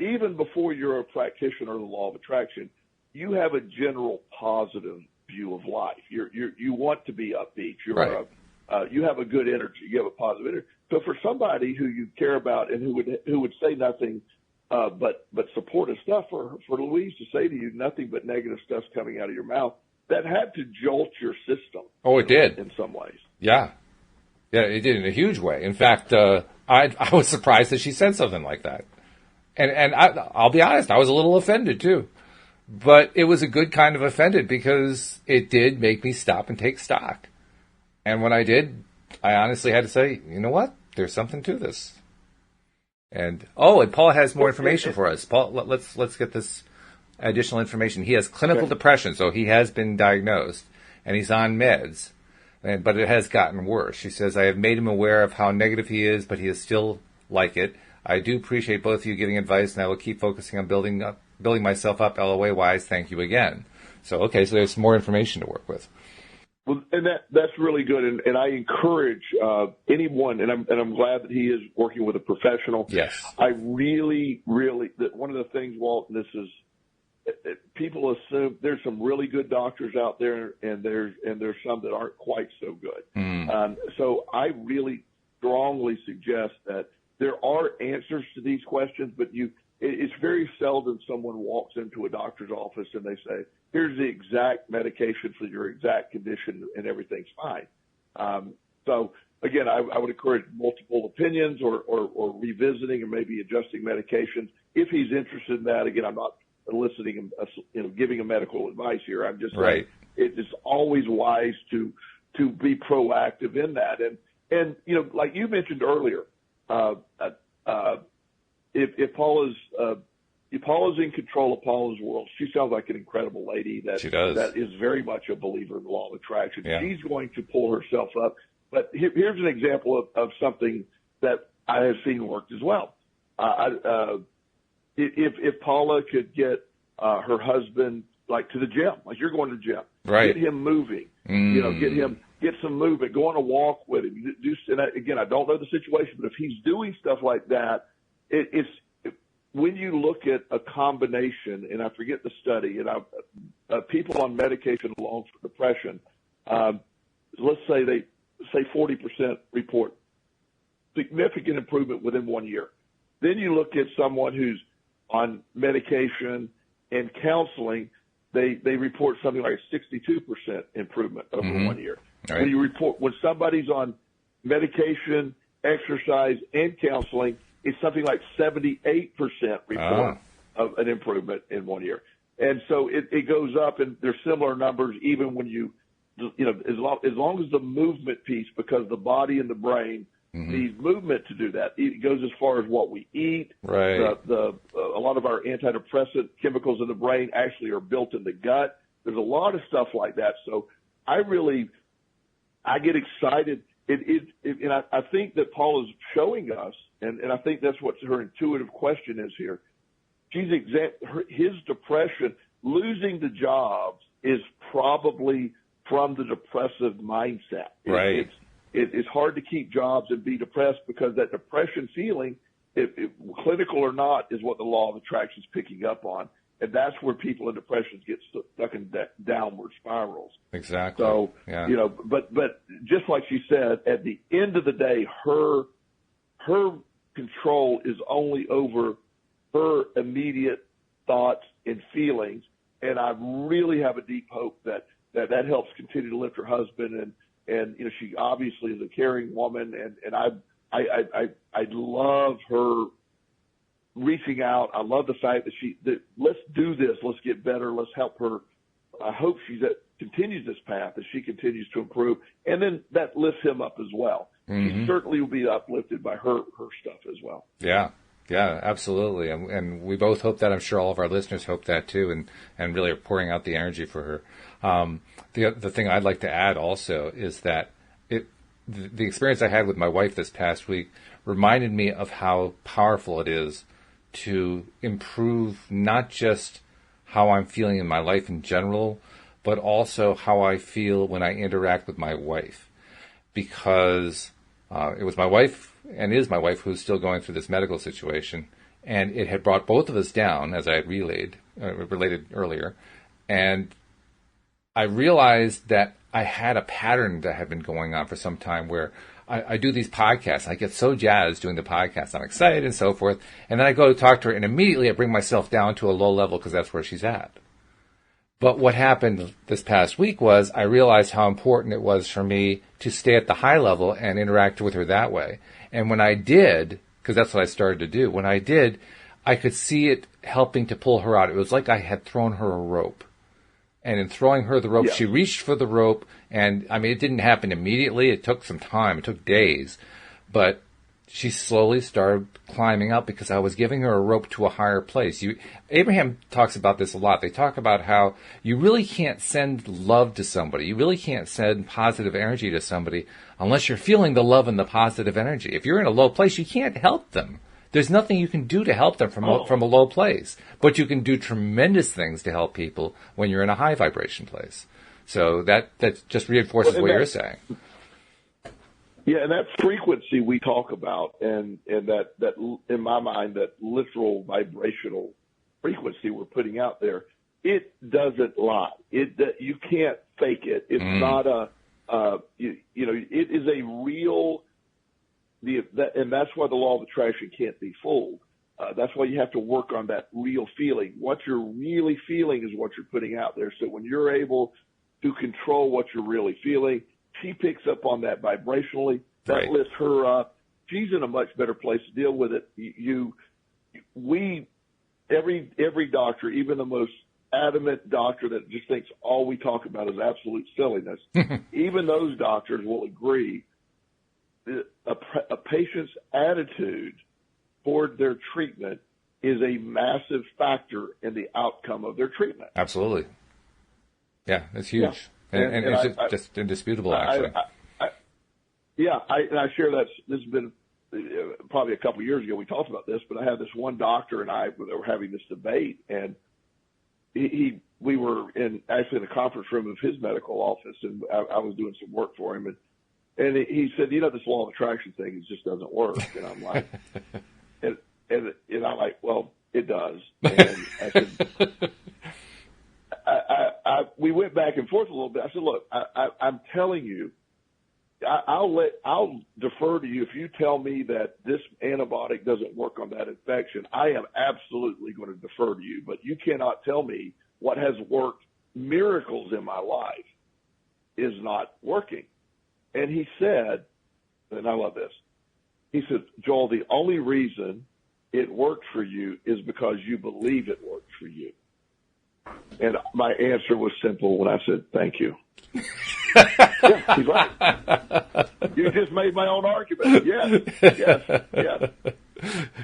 Speaker 2: even before you're a practitioner of the law of attraction, you have a general positive view of life. You want to be upbeat. You have a good energy. You have a positive energy. So for somebody who you care about and who would say nothing but supportive stuff, for Louise to say to you nothing but negative stuff's coming out of your mouth, that had to jolt your system.
Speaker 1: Oh, it did
Speaker 2: in some ways.
Speaker 1: Yeah, it did in a huge way. In fact, I was surprised that she said something like that, and I'll be honest, I was a little offended too. But it was a good kind of offended because it did make me stop and take stock. And when I did, I honestly had to say, you know what? There's something to this. And Paul has more information for us. Paul, let's get this additional information. He has clinical depression, so he has been diagnosed, and he's on meds, but it has gotten worse. She says, I have made him aware of how negative he is, but he is still like it. I do appreciate both of you giving advice, and I will keep focusing on building myself up, LOA wise. Thank you again. So there's some more information to work with.
Speaker 2: Well, and that's really good, and I encourage anyone, and I'm glad that he is working with a professional.
Speaker 1: Yes,
Speaker 2: I really one of the things, Walt, and this is, people assume there's some really good doctors out there, and there's some that aren't quite so good. So I really strongly suggest that there are answers to these questions, but it's very seldom someone walks into a doctor's office and they say, here's the exact medication for your exact condition and everything's fine. So again, I would encourage multiple opinions or revisiting or maybe adjusting medications. If he's interested in that, again, I'm not eliciting him, giving him medical advice here. I'm just saying it is always wise to be proactive in that. And like you mentioned earlier, if Paula's in control of Paula's world, she sounds like an incredible lady
Speaker 1: she does.
Speaker 2: That is very much a believer in the law of attraction.
Speaker 1: Yeah.
Speaker 2: She's going to pull herself up. But here's an example of something that I have seen worked as well. if Paula could get her husband like to the gym, like you're going to the gym,
Speaker 1: right?
Speaker 2: Get him moving, get some movement, go on a walk with him. And again, I don't know the situation, but if he's doing stuff like that, it's when you look at a combination, and I forget the study, and people on medication alone for depression, let's say 40% report significant improvement within 1 year. Then you look at someone who's on medication and counseling, they report something like 62% improvement over 1 year. Right. When somebody's on medication, exercise, and counseling, it's something like 78% report of an improvement in 1 year. And so it goes up, and there's similar numbers even when as long as the movement piece, because the body and the brain needs movement to do that. It goes as far as what we eat.
Speaker 1: Right.
Speaker 2: A lot of our antidepressant chemicals in the brain actually are built in the gut. There's a lot of stuff like that. So I get excited. And I think that Paul is showing us, and I think that's what her intuitive question is here. His depression, losing the jobs, is probably from the depressive mindset.
Speaker 1: Right.
Speaker 2: It's hard to keep jobs and be depressed because that depression feeling, clinical or not, is what the law of attraction is picking up on. And that's where people in depressions get stuck in downward spirals.
Speaker 1: Exactly.
Speaker 2: So, but just like she said, at the end of the day, her control is only over her immediate thoughts and feelings. And I really have a deep hope that helps continue to lift her husband. And she obviously is a caring woman. And I love her reaching out. I love the fact that let's do this. Let's get better. Let's help her. I hope she continues this path, that she continues to improve. And then that lifts him up as well. She certainly will be uplifted by her stuff as well.
Speaker 1: Yeah. Yeah, absolutely. And we both hope that. I'm sure all of our listeners hope that too, and really are pouring out the energy for her. The thing I'd like to add also is that the experience I had with my wife this past week reminded me of how powerful it is to improve not just how I'm feeling in my life in general, but also how I feel when I interact with my wife. Because it was my wife, and is my wife, who's still going through this medical situation, and it had brought both of us down, as I had related earlier, and I realized that I had a pattern that had been going on for some time where I do these podcasts. I get so jazzed doing the podcast. I'm excited and so forth. And then I go to talk to her, and immediately I bring myself down to a low level because that's where she's at. But what happened this past week was I realized how important it was for me to stay at the high level and interact with her that way. And when I did, because that's what I started to do, when I did, I could see it helping to pull her out. It was like I had thrown her a rope. And in throwing her the rope, she reached for the rope. And, I mean, it didn't happen immediately. It took some time. It took days. But she slowly started climbing up because I was giving her a rope to a higher place. Abraham talks about this a lot. They talk about how you really can't send love to somebody. You really can't send positive energy to somebody unless you're feeling the love and the positive energy. If you're in a low place, you can't help them. There's nothing you can do to help them from a low place. But you can do tremendous things to help people when you're in a high vibration place. So that just reinforces what you're saying.
Speaker 2: Yeah, and that frequency we talk about, and that in my mind, that literal vibrational frequency we're putting out there, it doesn't lie. You can't fake it. It's not it is a real. And that's why the law of attraction can't be fooled. That's why you have to work on that real feeling. What you're really feeling is what you're putting out there. So when you're able to control what you're really feeling, she picks up on that vibrationally. That lifts her up. She's in a much better place to deal with it. Every doctor, even the most adamant doctor that just thinks all we talk about is absolute silliness, even those doctors will agree a patient's attitude toward their treatment is a massive factor in the outcome of their treatment.
Speaker 1: Absolutely. Yeah, it's huge. Yeah. And it's just indisputable, actually.
Speaker 2: I share that. This has been probably a couple of years ago we talked about this, but I had this one doctor and I were having this debate, and we were actually in the conference room of his medical office, and I was doing some work for him, and he said, this law of attraction thing, it just doesn't work. And I'm like, and I'm like, well, it does. And I said, we went back and forth a little bit. I said, look, I'm telling you, I'll defer to you if you tell me that this antibiotic doesn't work on that infection. I am absolutely going to defer to you, but you cannot tell me what has worked miracles in my life is not working. And he said, and I love this, he said, Joel, the only reason it worked for you is because you believe it worked for you. And my answer was simple when I said, thank you. Yeah, he's right. You just made my own argument. Yes.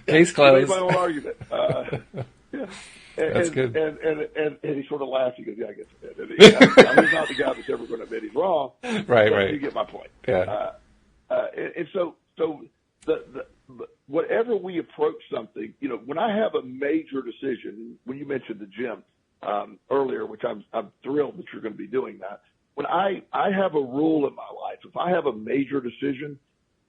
Speaker 1: Case closed.
Speaker 2: You made my own argument. Yeah.
Speaker 1: That's good.
Speaker 2: And he sort of laughed. He goes, yeah, I guess it did. He's not the guy that's ever going to admit he's wrong.
Speaker 1: Right.
Speaker 2: You get my point.
Speaker 1: Yeah.
Speaker 2: And so the whatever we approach something, when I have a major decision, when you mentioned the gym earlier, which I'm thrilled that you're going to be doing that. When I have a rule in my life, if I have a major decision,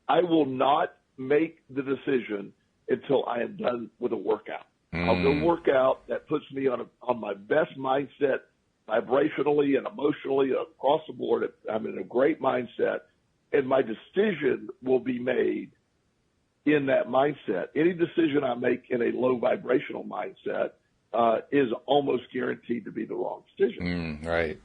Speaker 2: I will not make the decision until I am done with a workout. I'll go work out. That puts me on my best mindset, vibrationally and emotionally across the board. I'm in a great mindset, and my decision will be made in that mindset. Any decision I make in a low vibrational mindset is almost guaranteed to be the wrong decision.
Speaker 1: Right.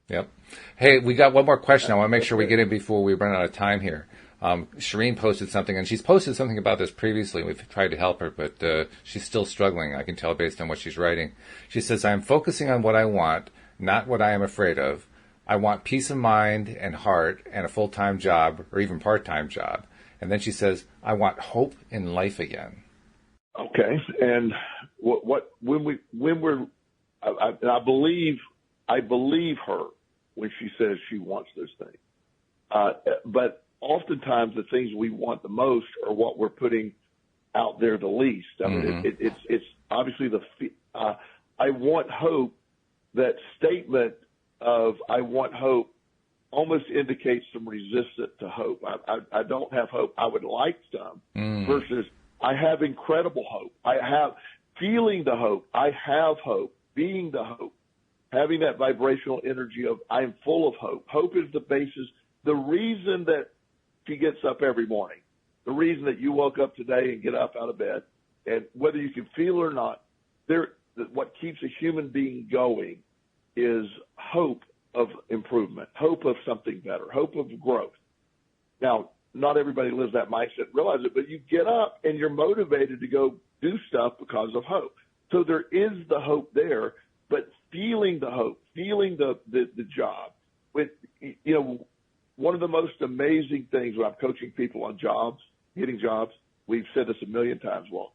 Speaker 1: Yep. Hey, we got one more question. I want to make sure we get in before we run out of time here. Shireen posted something, and she's posted something about this previously. We've tried to help her, but she's still struggling. I can tell based on what she's writing. She says, I'm focusing on what I want, not what I am afraid of. I want peace of mind and heart and a full-time job or even part-time job. And then she says, I want hope in life again.
Speaker 2: Okay. And I believe her when she says she wants those things. But oftentimes the things we want the most are what we're putting out there the least. I mean, it's obviously I want hope. That statement of I want hope almost indicates some resistance to hope. I don't have hope. I would like some versus I have incredible hope. I have feeling the hope. I have hope, being the hope. Having that vibrational energy of I'm full of hope. Hope is the basis, the reason that she gets up every morning, the reason that you woke up today and get up out of bed, and whether you can feel it or not, what keeps a human being going is hope of improvement, hope of something better, hope of growth. Now, not everybody lives that mindset, realize it, but you get up and you're motivated to go do stuff because of hope. So there is the hope there. But feeling the hope, feeling the job, one of the most amazing things when I'm coaching people on jobs, getting jobs, we've said this a million times, Walt.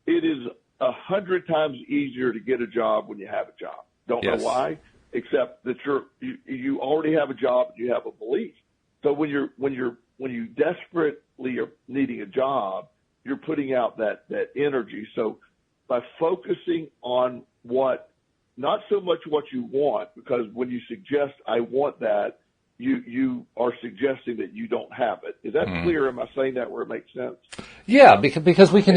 Speaker 2: It is 100 times easier to get a job when you have a job. Don't know why, except that you already have a job and you have a belief. So when you desperately are needing a job, you're putting out that energy. So by focusing on not so much what you want, because when you suggest I want that, you are suggesting that you don't have it. Is that clear? Am I saying that where it makes sense?
Speaker 1: Yeah, because we can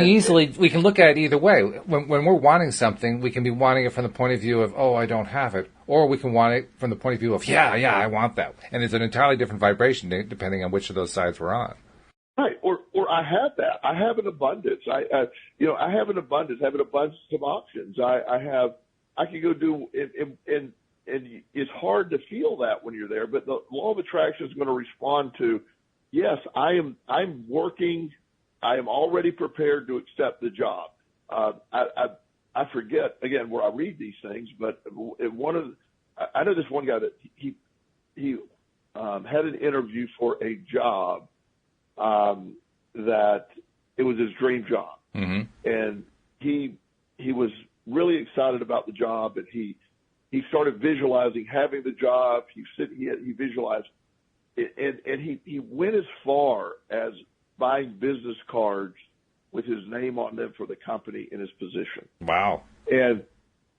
Speaker 1: we can look at it either way. When we're wanting something, we can be wanting it from the point of view of, oh, I don't have it. Or we can want it from the point of view of, yeah, I want that. And it's an entirely different vibration depending on which of those sides we're on.
Speaker 2: Right. Or I have that. I have an abundance. I have an abundance. I have an abundance of options. I can go do, and it's hard to feel that when you're there, but the law of attraction is going to respond to, yes, I'm working. I am already prepared to accept the job. I forget again where I read these things, but I know this one guy that he had an interview for a job, that it was his dream job. And he was really excited about the job, and he started visualizing having the job. He visualized it, and he went as far as buying business cards with his name on them for the company in his position.
Speaker 1: Wow.
Speaker 2: And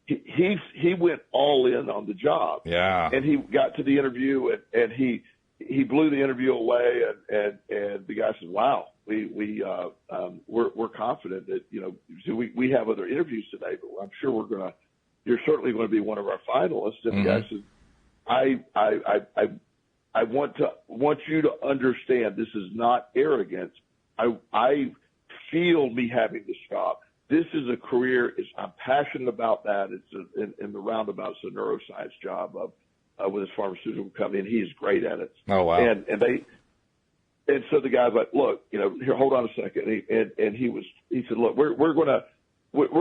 Speaker 2: he went all in on the job.
Speaker 1: Yeah.
Speaker 2: And he got to the interview and he blew the interview away and the guy said, "Wow, we're confident that, so we have other interviews today, but I'm sure you're certainly going to be one of our finalists." And the guy said, I want you to understand this is not arrogance. I feel me having this job. This is a career. I'm passionate about that. It's in the roundabout, it's a neuroscience job with his pharmaceutical company, and he is great at it.
Speaker 1: Oh, wow.
Speaker 2: And so the guy's like, "Look, here, hold on a second." And he said, "Look, we're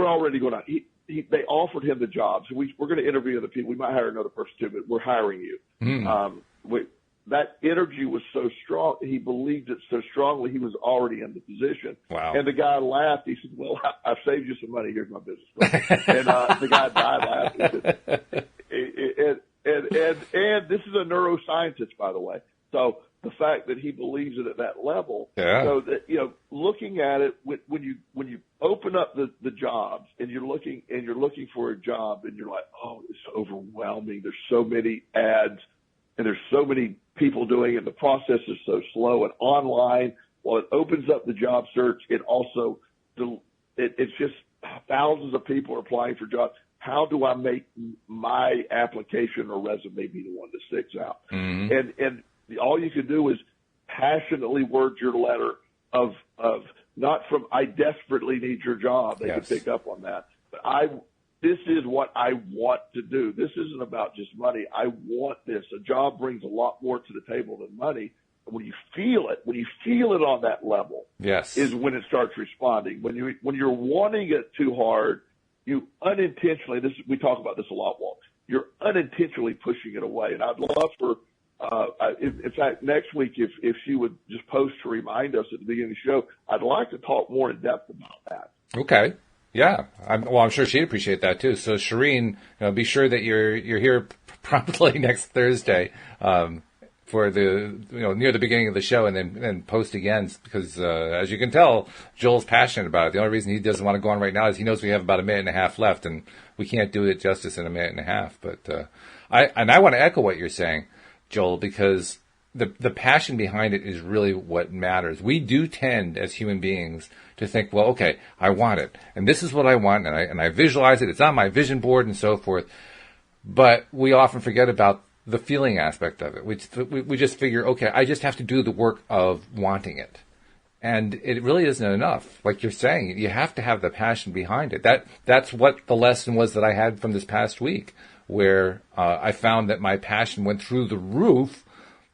Speaker 2: already going to." They offered him the job, so we're going to interview other people. We might hire another person too, but we're hiring you. That interview was so strong. He believed it so strongly. He was already in the position.
Speaker 1: Wow.
Speaker 2: And the guy laughed. He said, "Well, I've saved you some money. Here's my business card." And the guy died laughing. And this is a neuroscientist, by the way. So the fact that he believes it at that level.
Speaker 1: Yeah.
Speaker 2: So that, looking at it when you open up the jobs and you're looking for a job and you're like, "Oh, it's overwhelming. There's so many ads and there's so many people doing it. The process is so slow and online." While it opens up the job search, it also, it's just thousands of people are applying for jobs. How do I make my application or resume be the one that sticks out? And all you can do is passionately word your letter of not from, "I desperately need your job." They can pick up on that. But this is what I want to do. This isn't about just money. I want this. A job brings a lot more to the table than money. And when you feel it on that level, is when it starts responding. When you're wanting it too hard, you unintentionally, we talk about this a lot, Walt, you're unintentionally pushing it away. And I'd love for, in fact, next week, if she would just post to remind us at the beginning of the show, I'd like to talk more in depth about that.
Speaker 1: Okay. Yeah. I'm sure she'd appreciate that too. So Shireen, be sure that you're here promptly next Thursday, for the, near the beginning of the show, and then post again, because, as you can tell, Joel's passionate about it. The only reason he doesn't want to go on right now is he knows we have about a minute and a half left, and we can't do it justice in a minute and a half. But, I want to echo what you're saying, Joel, because the passion behind it is really what matters. We do tend, as human beings, to think, well, okay, I want it, and this is what I want, and I visualize it. It's on my vision board and so forth. But we often forget about the feeling aspect of it. We just figure, okay, I just have to do the work of wanting it. And it really isn't enough. Like you're saying, you have to have the passion behind it. That's what the lesson was that I had from this past week, where I found that my passion went through the roof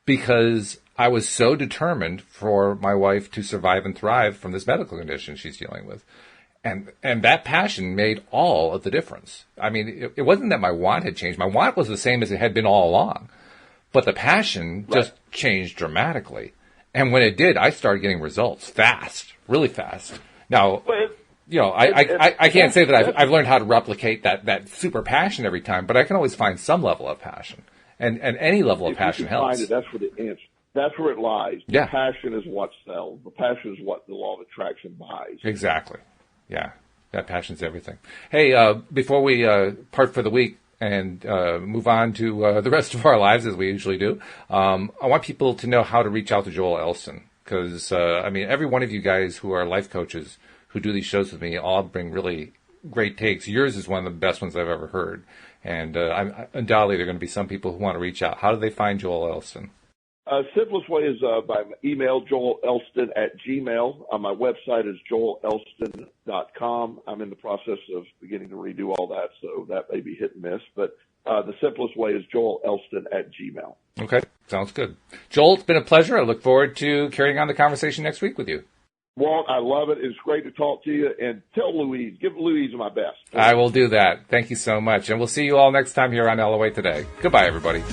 Speaker 1: because I was so determined for my wife to survive and thrive from this medical condition she's dealing with. And that passion made all of the difference. I mean, it wasn't that my want had changed. My want was the same as it had been all along. But the passion just changed dramatically. And when it did, I started getting results fast, really fast. Now, I can't say that I've learned how to replicate that super passion every time, but I can always find some level of passion. And any level of passion helps.
Speaker 2: Find it, that's where the answer. That's where it lies.
Speaker 1: Yeah.
Speaker 2: The passion is what sells. The passion is what the law of attraction buys.
Speaker 1: Exactly. Yeah, that passion's everything. Hey, before we part for the week and move on to the rest of our lives, as we usually do, I want people to know how to reach out to Joel Elston. Because, every one of you guys who are life coaches who do these shows with me all bring really great takes. Yours is one of the best ones I've ever heard. And undoubtedly there are going to be some people who want to reach out. How do they find Joel Elston?
Speaker 2: Simplest way is by email, joelelston@gmail. My website is joelelston.com. I'm in the process of beginning to redo all that, so that may be hit and miss. But the simplest way is joelelston@gmail.
Speaker 1: Okay, sounds good. Joel, it's been a pleasure. I look forward to carrying on the conversation next week with you.
Speaker 2: Walt, I love it. It's great to talk to you. And tell Louise, give Louise my best.
Speaker 1: I will do that. Thank you so much. And we'll see you all next time here on LOA Today. Goodbye, everybody.